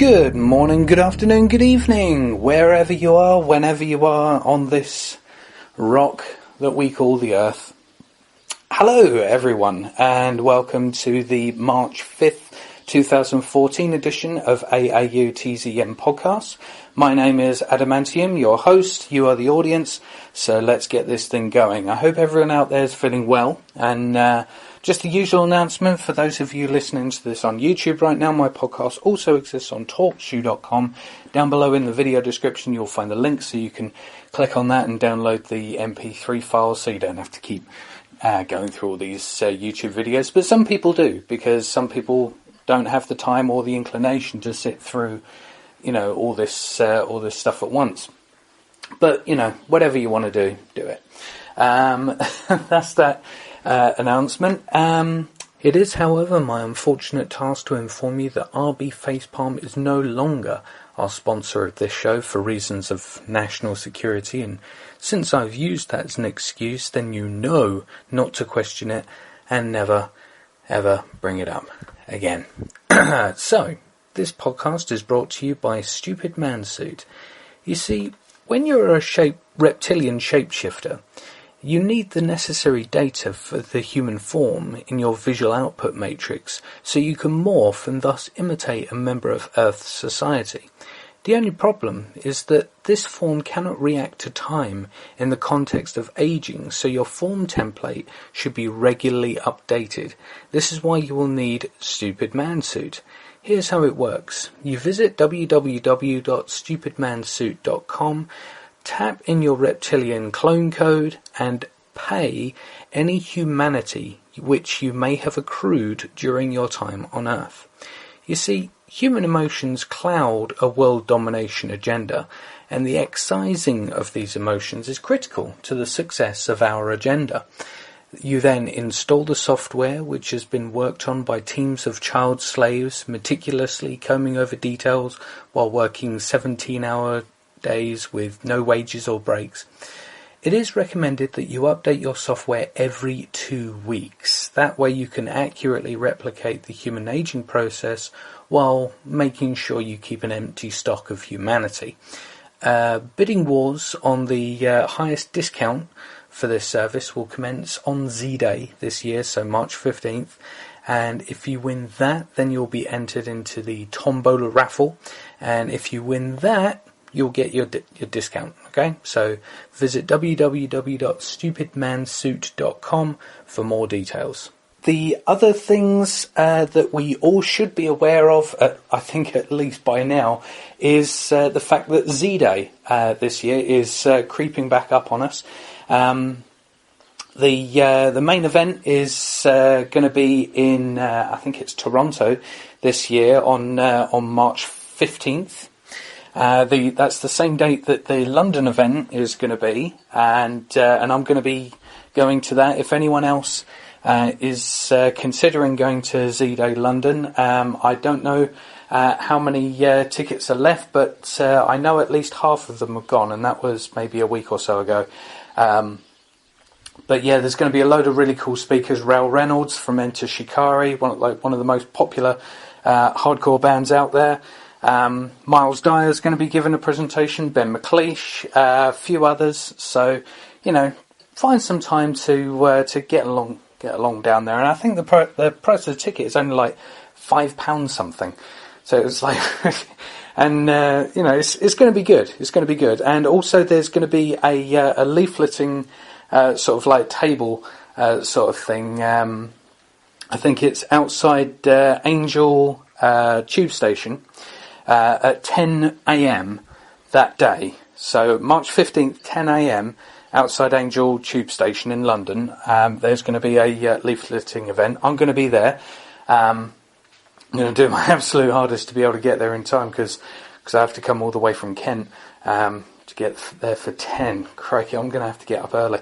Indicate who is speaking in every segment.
Speaker 1: Good morning, good afternoon, good evening, wherever you are, whenever you are on this rock that we call the Earth. Hello everyone, and welcome to the March 5th, 2014 edition of AAU TZM podcast. My name is Adamantium, your host, you are the audience, so let's get this thing going. I hope everyone out there is feeling well, and just the usual announcement for those of you listening to this on YouTube right now, my podcast also exists on TalkShoe.com. Down below in the video description you'll find the link so you can click on that and download the MP3 file so you don't have to keep going through all these YouTube videos. But some people do, because some people don't have the time or the inclination to sit through, all this stuff at once. But, whatever you want to do it. That's that announcement. It is, however, my unfortunate task to inform you that RB Facepalm is no longer our sponsor of this show for reasons of national security, and since I've used that as an excuse, then you know not to question it and never, ever bring it up again. So, this podcast is brought to you by Stupid Mansuit. You see, when you're a reptilian shapeshifter, you need the necessary data for the human form in your visual output matrix so you can morph and thus imitate a member of Earth's society. The only problem is that this form cannot react to time in the context of aging, so your form template should be regularly updated. This is why you will need Stupid Mansuit. Here's how it works. You visit www.stupidmansuit.com, tap in your reptilian clone code, and pay any humanity which you may have accrued during your time on Earth. You see, human emotions cloud a world domination agenda, and the excising of these emotions is critical to the success of our agenda. You then install the software, which has been worked on by teams of child slaves, meticulously combing over details while working 17-hour days with no wages or breaks. It is recommended that you update your software every 2 weeks. That way you can accurately replicate the human aging process while making sure you keep an empty stock of humanity. Bidding wars on the highest discount for this service will commence on Z-Day this year, so March 15th. And if you win that, then you'll be entered into the Tombola raffle. And if you win that, you'll get your discount, okay? So visit www.stupidmansuit.com for more details. The other things that we all should be aware of, I think at least by now, is the fact that Z-Day this year is creeping back up on us. The main event is going to be in, I think it's Toronto this year on March 15th. That's the same date that the London event is going to be, and I'm going to be going to that. If anyone else is considering going to Z-Day London, I don't know how many tickets are left, but I know at least half of them are gone, and that was maybe a week or so ago. But yeah, there's going to be a load of really cool speakers. Rail Reynolds from Enter Shikari, one of the most popular hardcore bands out there. Miles Dyer is going to be giving a presentation, Ben McLeish, a few others. So, find some time to get along down there. And I think the price of the ticket is only like £5 something. So it's like, and it's going to be good. It's going to be good. And also, there's going to be a leafleting sort of like table sort of thing. I think it's outside Angel Tube Station. At 10 a.m. that day. So March 15th, 10 a.m. outside Angel Tube Station in London. There's going to be a leafleting event. I'm going to be there. I'm going to do my absolute hardest to be able to get there in time because I have to come all the way from Kent to get there for 10. Crikey, I'm going to have to get up early.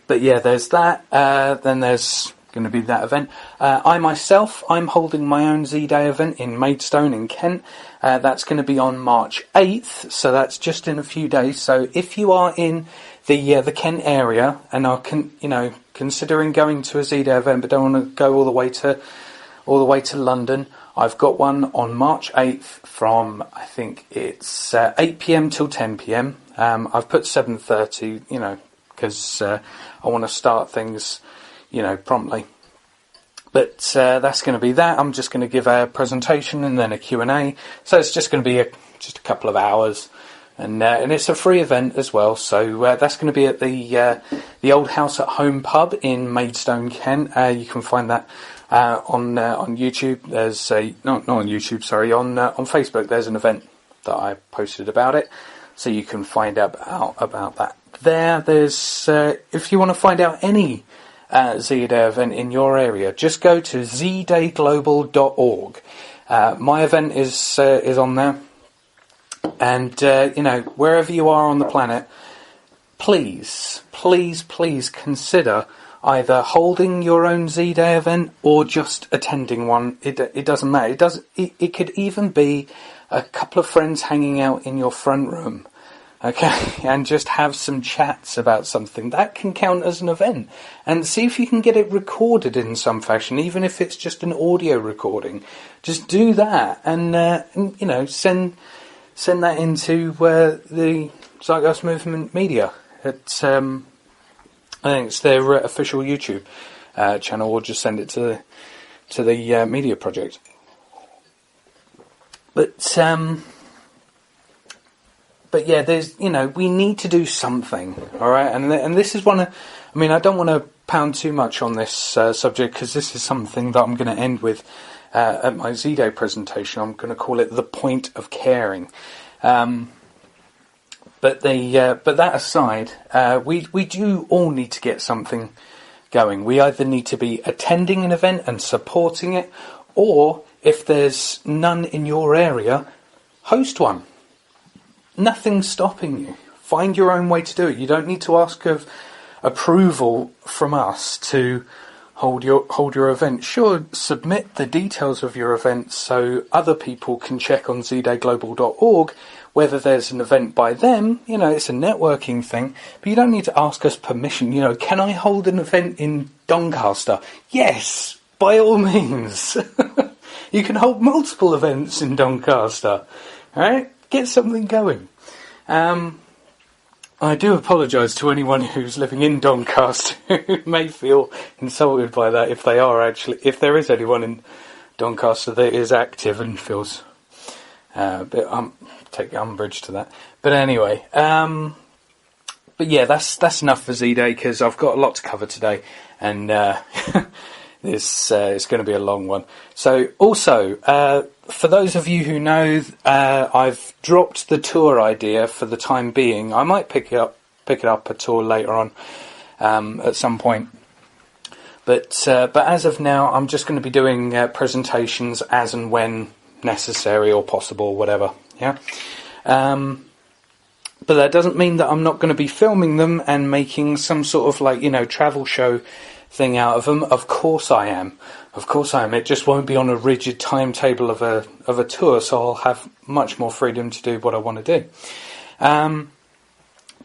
Speaker 1: But yeah, there's that. Then there's going to be that event. I'm holding my own Z-Day event in Maidstone in Kent. That's going to be on March 8th, so that's just in a few days. So if you are in the Kent area and are considering going to a Z-Day event but don't want to go all the way to all the way to London. I've got one on March 8th from, I think it's 8 p.m. till 10 p.m. I've put 7:30, because I want to start things, promptly. But that's going to be that. I'm just going to give a presentation and then a Q&A. So it's just going to be just a couple of hours. And it's a free event as well. So that's going to be at the Old House at Home pub in Maidstone, Kent. You can find that on YouTube. There's not on YouTube, sorry, on Facebook. There's an event that I posted about it, so you can find out about that. There's if you want to find out any Z-Day event in your area, just go to zdayglobal.org. My event is on there, and wherever you are on the planet, please consider either holding your own Z-Day event or just attending one. It doesn't matter. It could even be a couple of friends hanging out in your front room, okay, and just have some chats about something. That can count as an event. And see if you can get it recorded in some fashion, even if it's just an audio recording. Just do that, and send that into the Zeitgeist Movement Media. It's I think it's their official YouTube channel, or just send it to the media project. But yeah, there's we need to do something, all right. And this is one of, I don't want to pound too much on this subject, because this is something that I'm going to end with at my Z-Day presentation. I'm going to call it the point of caring. But that aside, we do all need to get something going. We either need to be attending an event and supporting it, or if there's none in your area, host one. Nothing's stopping you. Find your own way to do it. You don't need to ask of approval from us to hold your event. Sure, submit the details of your event so other people can check on zdayglobal.org whether there's an event by them. It's a networking thing, but you don't need to ask us permission. Can I hold an event in Doncaster? Yes, by all means. You can hold multiple events in Doncaster. Alright? Get something going. I do apologise to anyone who's living in Doncaster who may feel insulted by that, if there is anyone in Doncaster that is active and feels a bit take umbrage to that. But anyway, but yeah, that's enough for Z-Day, because I've got a lot to cover today, and this is going to be a long one. So also, for those of you who know, I've dropped the tour idea for the time being. I might pick it up a tour later on at some point. But as of now, I'm just going to be doing presentations as and when necessary or possible, whatever. Yeah. But that doesn't mean that I'm not going to be filming them and making some sort of travel show thing out of them. Of course I am. It just won't be on a rigid timetable of a tour, so I'll have much more freedom to do what I want to do.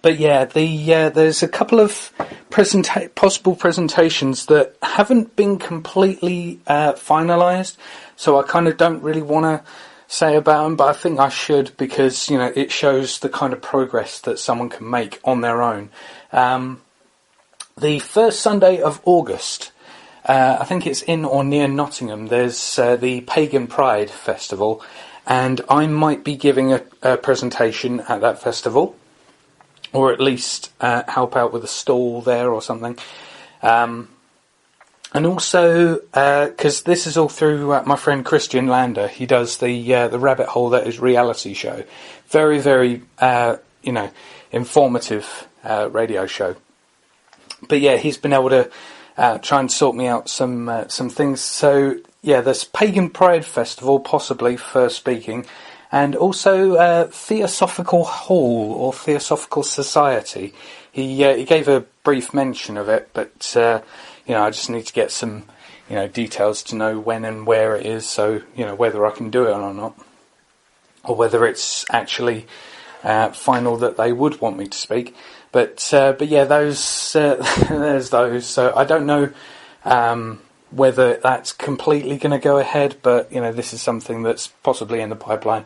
Speaker 1: But yeah, there's a couple of possible presentations that haven't been completely finalised, so I kind of don't really want to say about them, but I think I should, because it shows the kind of progress that someone can make on their own. The first Sunday of August, I think it's in or near Nottingham, there's the Pagan Pride Festival, and I might be giving a presentation at that festival, or at least help out with a stall there or something. And also, because this is all through my friend Christian Lander. He does the Rabbit Hole That Is reality show. Very, very, informative radio show. But yeah, he's been able to try and sort me out some things. So yeah, there's Pagan Pride Festival, possibly for speaking, and also Theosophical Hall or Theosophical Society. He gave a brief mention of it, but I just need to get some details to know when and where it is, so whether I can do it or not, or whether it's actually final that they would want me to speak. But yeah, those there's those. So I don't know whether that's completely going to go ahead, but this is something that's possibly in the pipeline.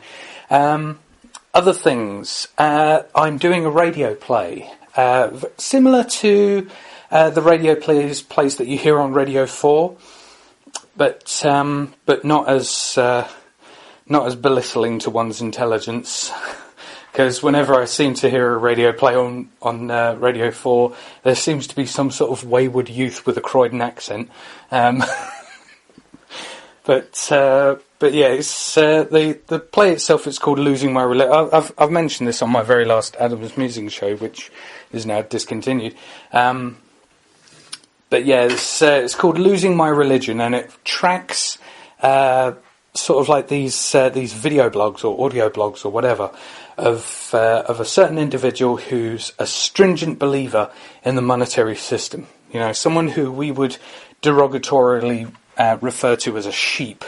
Speaker 1: Other things, I'm doing a radio play, similar to the radio plays that you hear on Radio 4, but not as belittling to one's intelligence. Because whenever I seem to hear a radio play on Radio 4, there seems to be some sort of wayward youth with a Croydon accent. But yeah, it's the play itself. It's called Losing My Religion. I've mentioned this on my very last Adam's Musing show, which is now discontinued. But yeah, it's called Losing My Religion, and it tracks sort of like these video blogs or audio blogs or whatever of a certain individual who's a stringent believer in the monetary system. Someone who we would derogatorily refer to as a sheep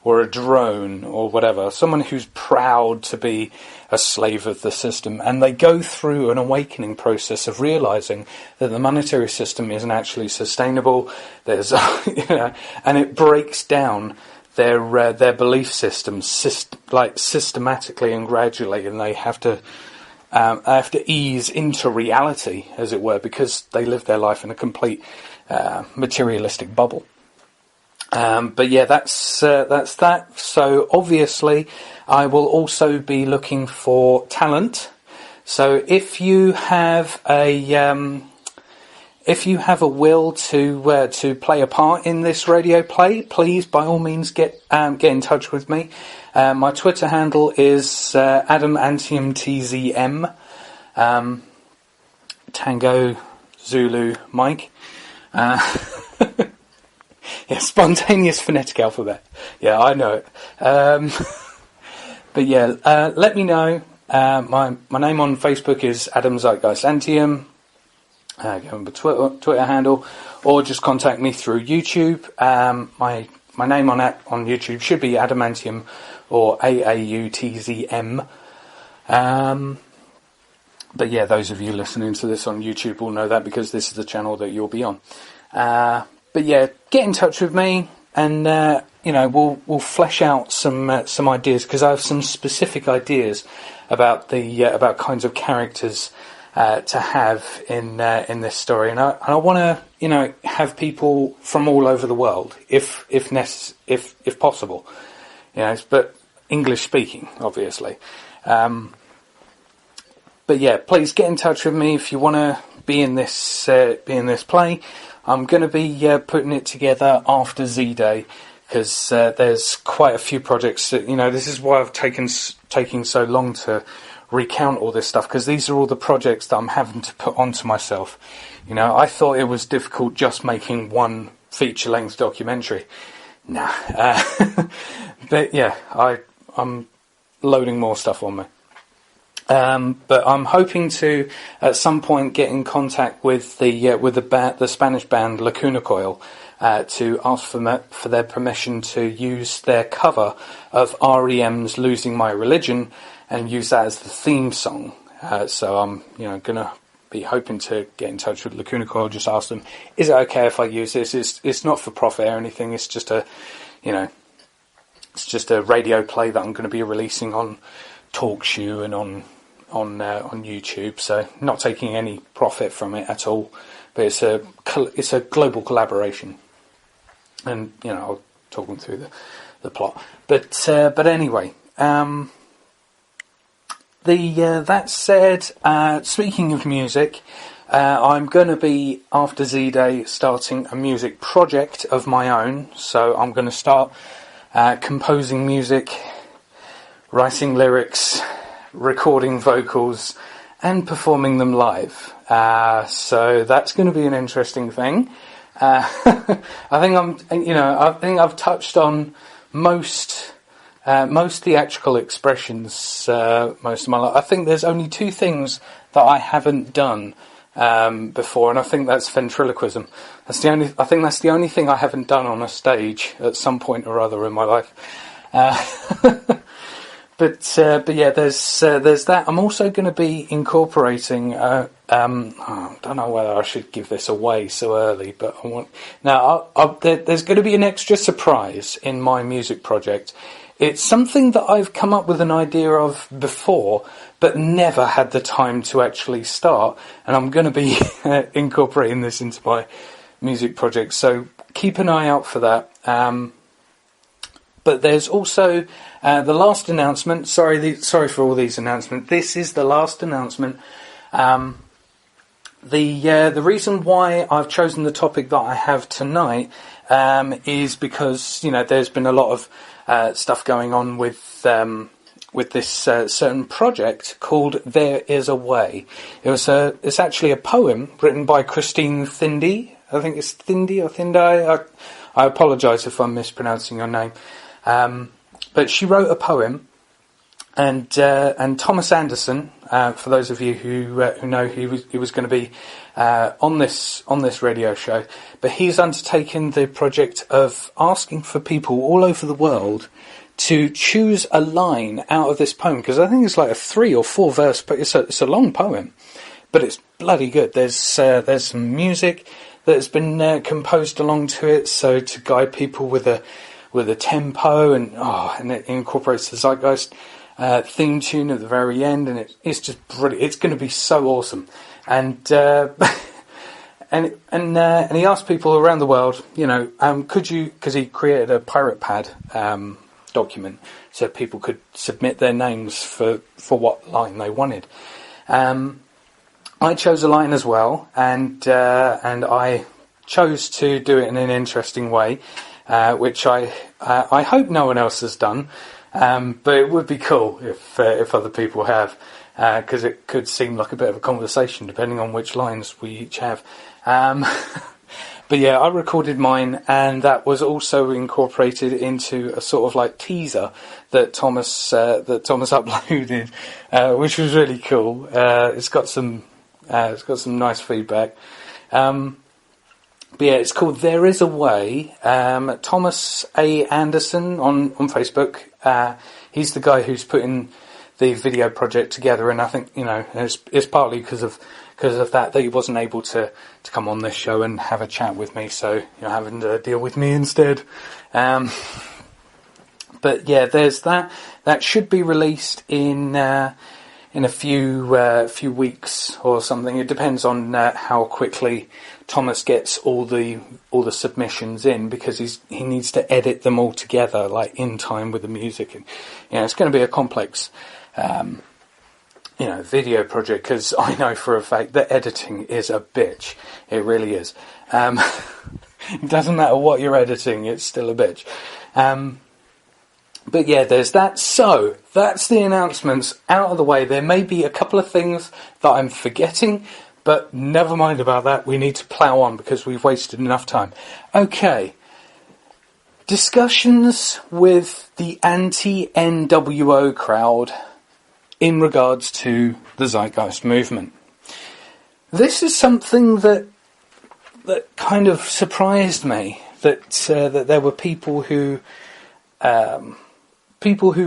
Speaker 1: or a drone or whatever. Someone who's proud to be a slave of the system, and they go through an awakening process of realizing that the monetary system isn't actually sustainable. There's, and it breaks down their belief systems systematically and gradually, and they have to ease into reality, as it were, because they live their life in a complete materialistic bubble. But yeah, that's that. So obviously, I will also be looking for talent. So if you have a will to play a part in this radio play, please by all means get in touch with me. My Twitter handle is Adam Antium TZM, Tango Zulu Mike. Yeah, spontaneous phonetic alphabet. Yeah, I know it. But yeah, let me know. My name on Facebook is Adam Zeitgeist Antium. Go on the Twitter handle, or just contact me through YouTube. My name on YouTube should be Adamantium or AAUTZM. But yeah, those of you listening to this on YouTube will know that, because this is the channel that you'll be on. But yeah, get in touch with me, and we'll flesh out some ideas, because I have some specific ideas about about kinds of characters to have in this story, and I want to have people from all over the world, if possible, but English speaking, obviously. But yeah, please get in touch with me if you want to be in this play. I'm going to be putting it together after Z-Day, because there's quite a few projects that, this is why I've taking so long to recount all this stuff, because these are all the projects that I'm having to put onto myself. I thought it was difficult just making one feature-length documentary. Nah. But yeah, I'm loading more stuff on me. But I'm hoping to, at some point, get in contact with the Spanish band Lacuna Coil to ask for their permission to use their cover of REM's "Losing My Religion" and use that as the theme song. So I'm, going to be hoping to get in touch with Lacuna Coil, just ask them, is it okay if I use this? It's not for profit or anything. It's just a radio play that I'm going to be releasing on TalkShoe and on YouTube, so not taking any profit from it at all, but it's a global collaboration, and I'll talk them through the plot. But anyway, that said, speaking of music, I'm going to be, after Z-Day, starting a music project of my own. So I'm going to start composing music, writing lyrics, recording vocals, and performing them live. So that's going to be an interesting thing. I think I've touched on most theatrical expressions most of my life. I think there's only two things that I haven't done before, and I think that's ventriloquism. I think that's the only thing I haven't done on a stage at some point or other in my life. But yeah, there's that. I'm also going to be incorporating. I don't know whether I should give this away so early, but I want now. There's going to be an extra surprise in my music project. It's something that I've come up with an idea of before, but never had the time to actually start. And I'm going to be incorporating this into my music project. So keep an eye out for that. But there's also the last announcement. Sorry for all these announcements. This is the last announcement. The reason why I've chosen the topic that I have tonight is because there's been a lot of stuff going on with this certain project called "There Is a Way." It's actually a poem written by Christine Thindi. I think it's Thindi or Thindi. I apologise if I'm mispronouncing your name. But she wrote a poem, and Thomas Anderson, for those of you who know, he was going to be on this radio show, but he's undertaken the project of asking for people all over the world to choose a line out of this poem, because I think it's like a 3 or 4 verse, but it's a long poem, but it's bloody good. There's some music that's been composed along to it, so to guide people with a tempo, and it incorporates the Zeitgeist theme tune at the very end, and it's just brilliant. It's going to be so awesome, and he asked people around the world, could you? Because he created a Pirate Pad document, so people could submit their names for what line they wanted. I chose a line as well, and I chose to do it in an interesting way. Which I hope no one else has done, but it would be cool if other people have, because it could seem like a bit of a conversation depending on which lines we each have. But yeah, I recorded mine, and that was also incorporated into a sort of like teaser that Thomas uploaded, which was really cool. It's got some nice feedback. But yeah, it's called "There Is a Way." Thomas A. Anderson on Facebook. He's the guy who's putting the video project together, and I think it's partly because of that he wasn't able to come on this show and have a chat with me, so having to deal with me instead. But yeah, there's that. That should be released in a few weeks or something. It depends on how quickly Thomas gets all the submissions in, because he needs to edit them all together like in time with the music, and it's going to be a complex video project, because I know for a fact that editing is a bitch. It really is. It doesn't matter what you're editing, it's still a bitch. But yeah, there's that. So that's the announcements out of the way. There may be a couple of things that I'm forgetting, but never mind about that. We need to plough on because we've wasted enough time. Okay. Discussions with the anti-NWO crowd in regards to the Zeitgeist movement. This is something that kind of surprised me, that there were people who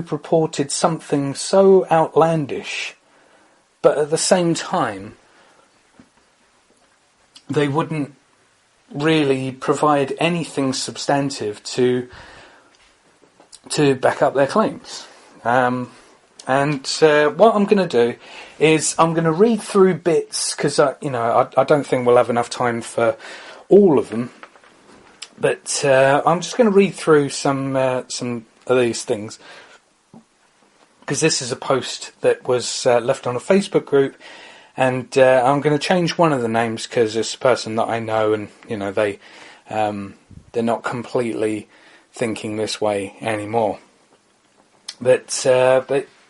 Speaker 1: purported something so outlandish, but at the same time they wouldn't really provide anything substantive to back up their claims. And what I'm going to do is I'm going to read through bits, because I don't think we'll have enough time for all of them. But I'm just going to read through some of these things, because this is a post that was left on a Facebook group, and I'm going to change one of the names because it's a person that I know, and they're not completely thinking this way anymore. But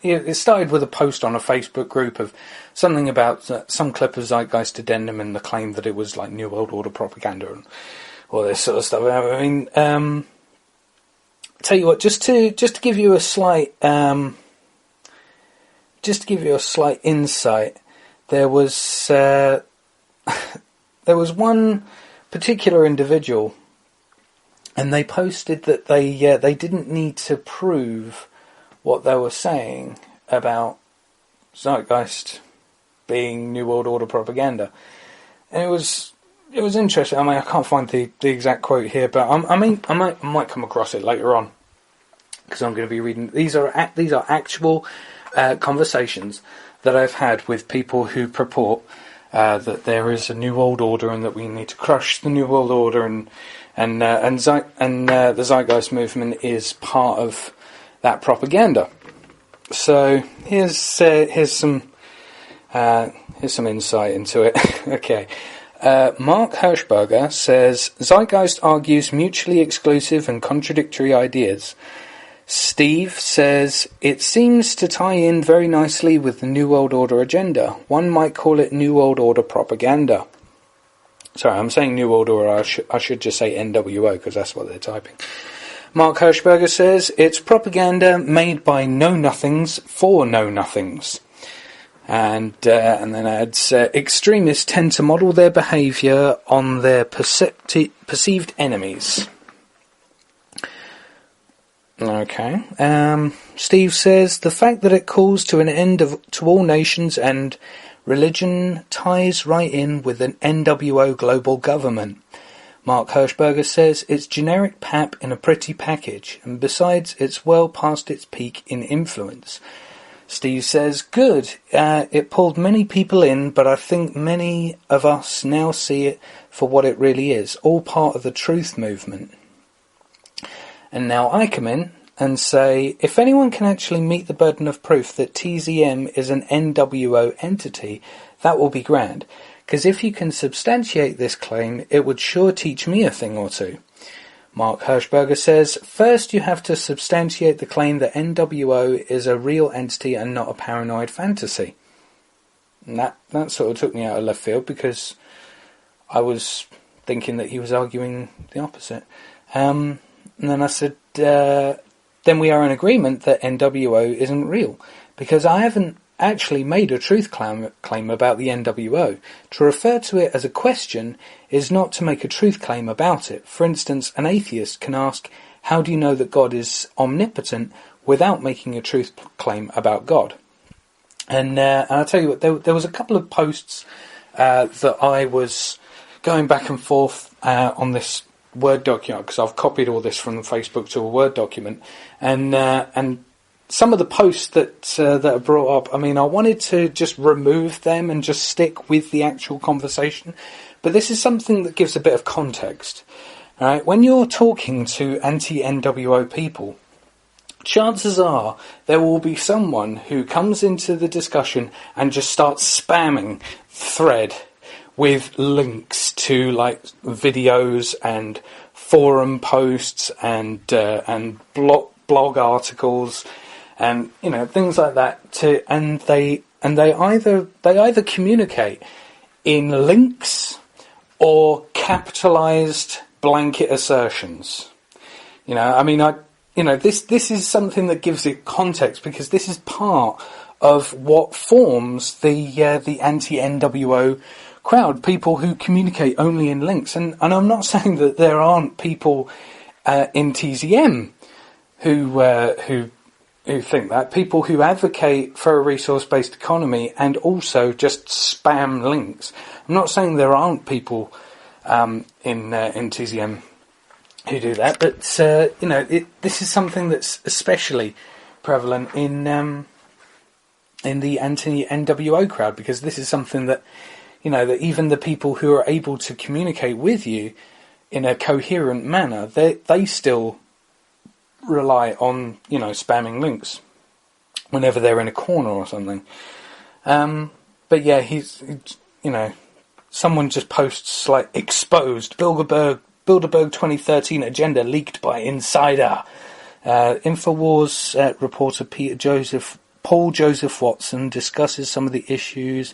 Speaker 1: it started with a post on a Facebook group of something about some clip of Zeitgeist Addendum and the claim that it was like New World Order propaganda and all this sort of stuff. I mean, tell you what, just to give you a slight insight, there was one particular individual, and they posted that they didn't need to prove what they were saying about Zeitgeist being New World Order propaganda. And it was interesting. I mean, I can't find the exact quote here, but I might come across it later on, because I'm going to be reading. These are actual conversations that I've had with people who purport that there is a New World Order and that we need to crush the New World Order, and the Zeitgeist movement is part of that propaganda. So here's some insight into it. Okay. Mark Hirschberger says, Zeitgeist argues mutually exclusive and contradictory ideas. Steve says, it seems to tie in very nicely with the New World Order agenda. One might call it New World Order propaganda. Sorry, I'm saying New World Order. I should just say NWO, because that's what they're typing. Mark Hirschberger says, it's propaganda made by know-nothings for know-nothings. And then adds, extremists tend to model their behaviour on their perceived enemies. Okay. Steve says, the fact that it calls to an end to all nations and religion ties right in with an NWO global government. Mark Hirschberger says, it's generic pap in a pretty package, and besides, it's well past its peak in influence. Steve says, good, it pulled many people in, but I think many of us now see it for what it really is, all part of the truth movement. And now I come in and say, if anyone can actually meet the burden of proof that TZM is an NWO entity, that will be grand. Because if you can substantiate this claim, it would sure teach me a thing or two. Mark Hirschberger says, first you have to substantiate the claim that NWO is a real entity and not a paranoid fantasy. And that sort of took me out of left field, because I was thinking that he was arguing the opposite. And then I said, then we are in agreement that NWO isn't real, because I haven't actually made a truth claim about the NWO. To refer to it as a question is not to make a truth claim about it. For instance, an atheist can ask, how do you know that God is omnipotent, without making a truth claim about God? And I'll tell you what, there was a couple of posts that I was going back and forth on this Word document, because I've copied all this from Facebook to a Word document, and some of the posts that are brought up, I mean, I wanted to just remove them and just stick with the actual conversation, but this is something that gives a bit of context. All right? When you're talking to anti-NWO people, chances are there will be someone who comes into the discussion and just starts spamming thread with links to like videos and forum posts and blog articles and things like that. And they either communicate in links or capitalized blanket assertions. This is something that gives it context, because this is part of what forms the anti-NWO crowd, people who communicate only in links. And I'm not saying that there aren't people in TZM who think that, people who advocate for a resource-based economy and also just spam links. I'm not saying there aren't people in TZM who do that, but this is something that's especially prevalent in the anti-NWO crowd, because this is something that that even the people who are able to communicate with you in a coherent manner, they still rely on spamming links whenever they're in a corner or something. But yeah, someone just posts like, exposed Bilderberg 2013 agenda leaked by insider. Infowars reporter Paul Joseph Watson discusses some of the issues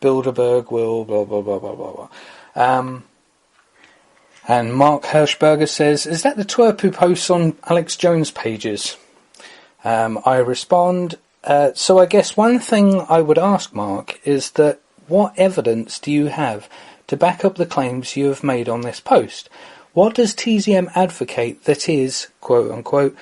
Speaker 1: Bilderberg will blah blah blah blah blah blah. And Mark Hirschberger says, is that the twerp who posts on Alex Jones pages? I respond, so I guess one thing I would ask Mark is that what evidence do you have to back up the claims you have made on this post? What does TZM advocate that is, quote unquote,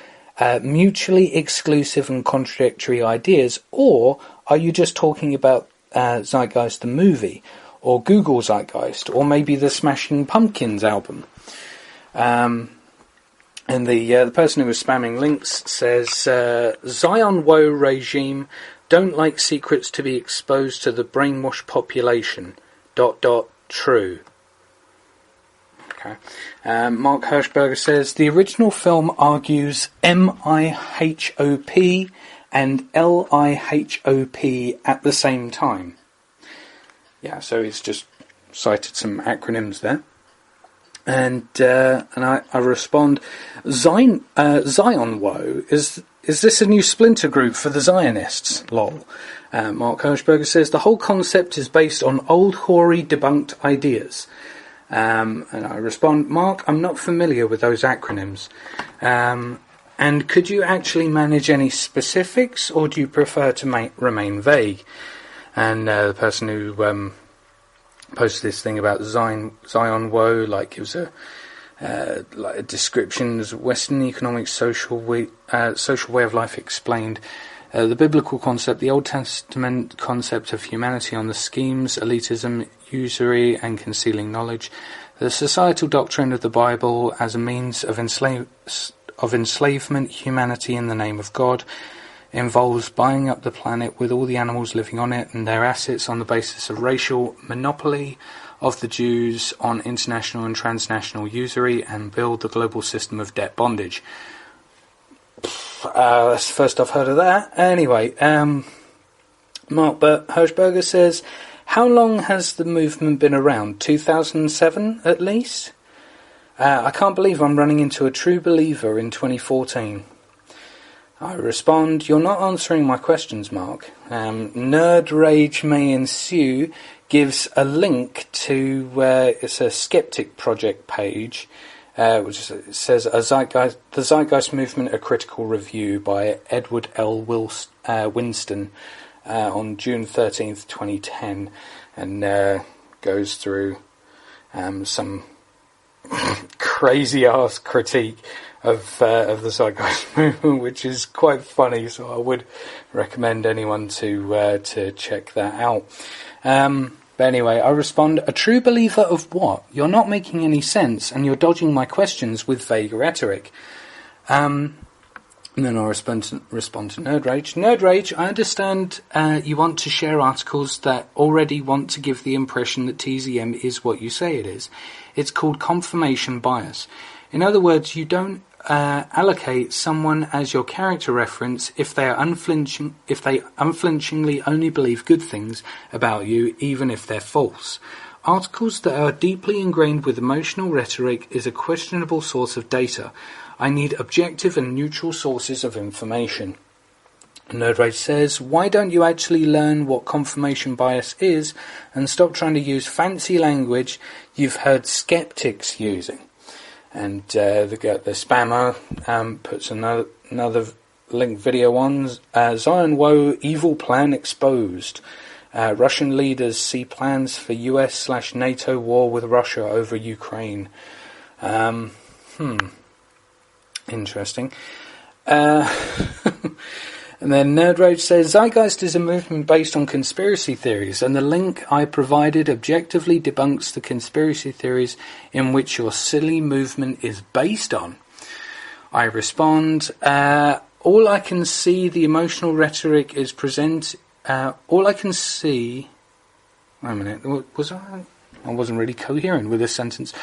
Speaker 1: mutually exclusive and contradictory ideas, or are you just talking about Zeitgeist the movie, or Google Zeitgeist, or maybe the Smashing Pumpkins album? And the person who was spamming links says, Zion Woe regime don't like secrets to be exposed to the brainwashed population. ... True. Okay. Mark Hirschberger says, the original film argues MIHOP and LIHOP at the same time. Yeah, so he's just cited some acronyms there. And I respond, Zion Woe, is this a new splinter group for the Zionists? Lol. Mark Hirschberger says, the whole concept is based on old hoary debunked ideas. And I respond, Mark, I'm not familiar with those acronyms. And could you actually manage any specifics, or do you prefer to remain vague? And the person who posted this thing about Zion Woe, like it was a description as Western economic social way of life explained. The biblical concept, the Old Testament concept of humanity on the schemes, elitism, usury, and concealing knowledge. The societal doctrine of the Bible as a means of enslavement, humanity in the name of God, involves buying up the planet with all the animals living on it and their assets on the basis of racial monopoly of the Jews on international and transnational usury, and build the global system of debt bondage. That's the first I've heard of that. Anyway, Mark Hirschberger says, how long has the movement been around? 2007 at least? I can't believe I'm running into a true believer in 2014. I respond, you're not answering my questions, Mark. Nerd Rage May Ensue gives a link to, it's a Skeptic Project page, which says the Zeitgeist Movement, a Critical Review by Edward L. Winston on June 13th, 2010, and goes through some crazy-ass critique of the Zeitgeist Movement, which is quite funny, so I would recommend anyone to check that out. But anyway, I respond, a true believer of what? You're not making any sense, and you're dodging my questions with vague rhetoric. And then I respond to Nerd Rage. Nerd Rage, I understand you want to share articles that already want to give the impression that TZM is what you say it is. It's called confirmation bias. In other words, you don't allocate someone as your character reference if they unflinchingly only believe good things about you, even if they're false. Articles that are deeply ingrained with emotional rhetoric is a questionable source of data. I need objective and neutral sources of information. Nerd Rage says, why don't you actually learn what confirmation bias is and stop trying to use fancy language you've heard skeptics using? And the spammer puts another link video on. Zion Woe, evil plan exposed. Russian leaders see plans for US/NATO war with Russia over Ukraine. Interesting. And then Nerd Rage says, Zeitgeist is a movement based on conspiracy theories, and the link I provided objectively debunks the conspiracy theories in which your silly movement is based on. I respond, all I can see the emotional rhetoric is all I can see... Wait a minute, was I wasn't really coherent with this sentence.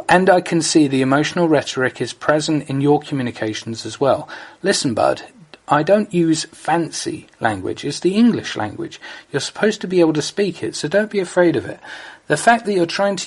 Speaker 1: And I can see the emotional rhetoric is present in your communications as well. Listen, bud, I don't use fancy language. It's the English language. You're supposed to be able to speak it, so don't be afraid of it. The fact that you're trying to